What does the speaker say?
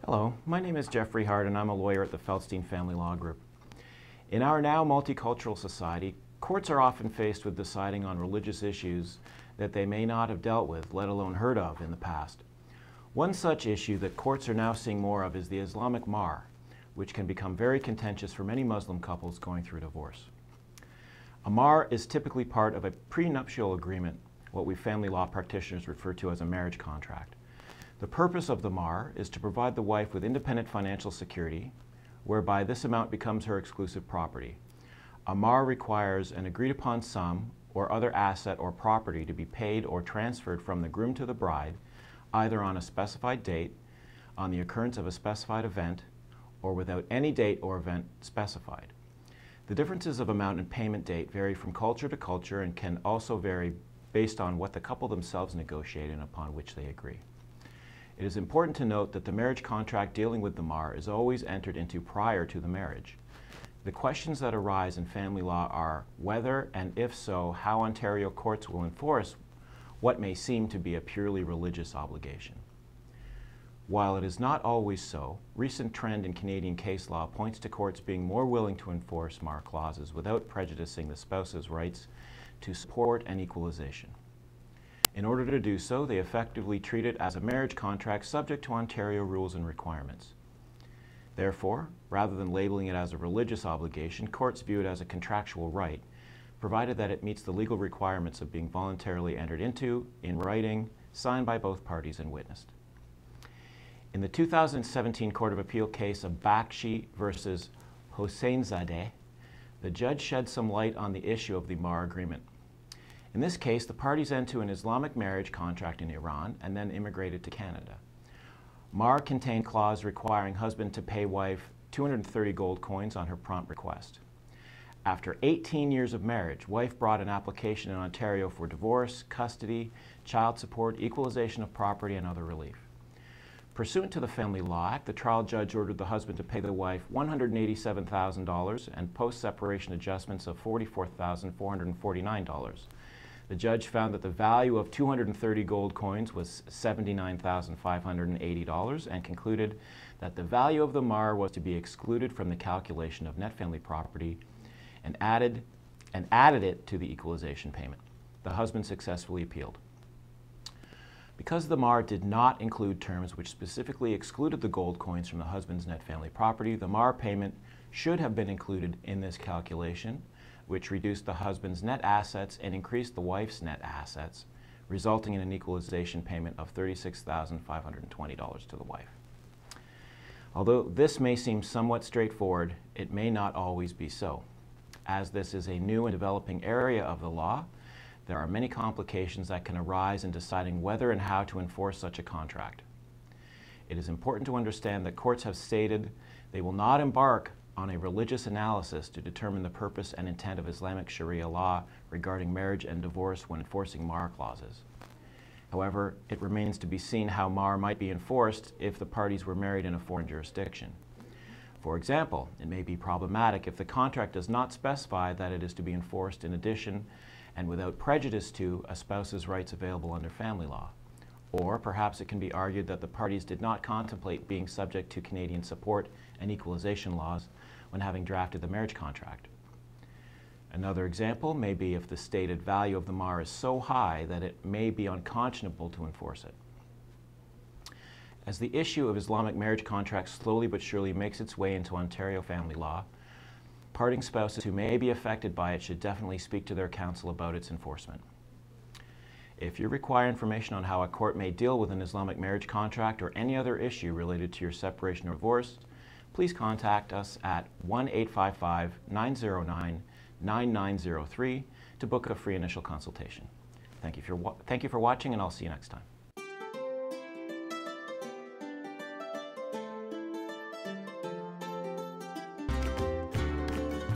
Hello, my name is Jeffrey Hart and I'm a lawyer at the Feldstein Family Law Group. In our now multicultural society, courts are often faced with deciding on religious issues that they may not have dealt with, let alone heard of, in the past. One such issue that courts are now seeing more of is the Islamic Mahr, which can become very contentious for many Muslim couples going through divorce. A Mahr is typically part of a prenuptial agreement, what we family law practitioners refer to as a marriage contract. The purpose of the Mahr is to provide the wife with independent financial security, whereby this amount becomes her exclusive property. A Mahr requires an agreed-upon sum or other asset or property to be paid or transferred from the groom to the bride, either on a specified date, on the occurrence of a specified event, or without any date or event specified. The differences of amount and payment date vary from culture to culture and can also vary based on what the couple themselves negotiate and upon which they agree. It is important to note that the marriage contract dealing with the Mahr is always entered into prior to the marriage. The questions that arise in family law are whether, and if so, how Ontario courts will enforce what may seem to be a purely religious obligation. While it is not always so, recent trend in Canadian case law points to courts being more willing to enforce Mahr clauses without prejudicing the spouse's rights to support and equalization. In order to do so, they effectively treat it as a marriage contract subject to Ontario rules and requirements. Therefore, rather than labeling it as a religious obligation, courts view it as a contractual right, provided that it meets the legal requirements of being voluntarily entered into, in writing, signed by both parties and witnessed. In the 2017 Court of Appeal case of Bakshi versus Hosseinzadeh, the judge shed some light on the issue of the Mahr agreement. In this case, the parties entered into an Islamic marriage contract in Iran and then immigrated to Canada. Mahr contained a clause requiring husband to pay wife 230 gold coins on her prompt request. After 18 years of marriage, wife brought an application in Ontario for divorce, custody, child support, equalization of property, and other relief. Pursuant to the Family Law Act, the trial judge ordered the husband to pay the wife $187,000 and post-separation adjustments of $44,449. The judge found that the value of 230 gold coins was $79,580 and concluded that the value of the Mahr was to be excluded from the calculation of net family property and added it to the equalization payment. The husband successfully appealed. Because the Mahr did not include terms which specifically excluded the gold coins from the husband's net family property, the Mahr payment should have been included in this calculation, which reduced the husband's net assets and increased the wife's net assets, resulting in an equalization payment of $36,520 to the wife. Although this may seem somewhat straightforward, it may not always be so. As this is a new and developing area of the law, there are many complications that can arise in deciding whether and how to enforce such a contract. It is important to understand that courts have stated they will not embark on a religious analysis to determine the purpose and intent of Islamic Sharia law regarding marriage and divorce when enforcing Mahr clauses. However, it remains to be seen how Mahr might be enforced if the parties were married in a foreign jurisdiction. For example, it may be problematic if the contract does not specify that it is to be enforced in addition and without prejudice to a spouse's rights available under family law. Or perhaps it can be argued that the parties did not contemplate being subject to Canadian support and equalization laws when having drafted the marriage contract. Another example may be if the stated value of the Mahr is so high that it may be unconscionable to enforce it. As the issue of Islamic marriage contracts slowly but surely makes its way into Ontario family law, parting spouses who may be affected by it should definitely speak to their counsel about its enforcement. If you require information on how a court may deal with an Islamic marriage contract or any other issue related to your separation or divorce, please contact us at 1-855-909-9903 to book a free initial consultation. Thank you for watching, and I'll see you next time.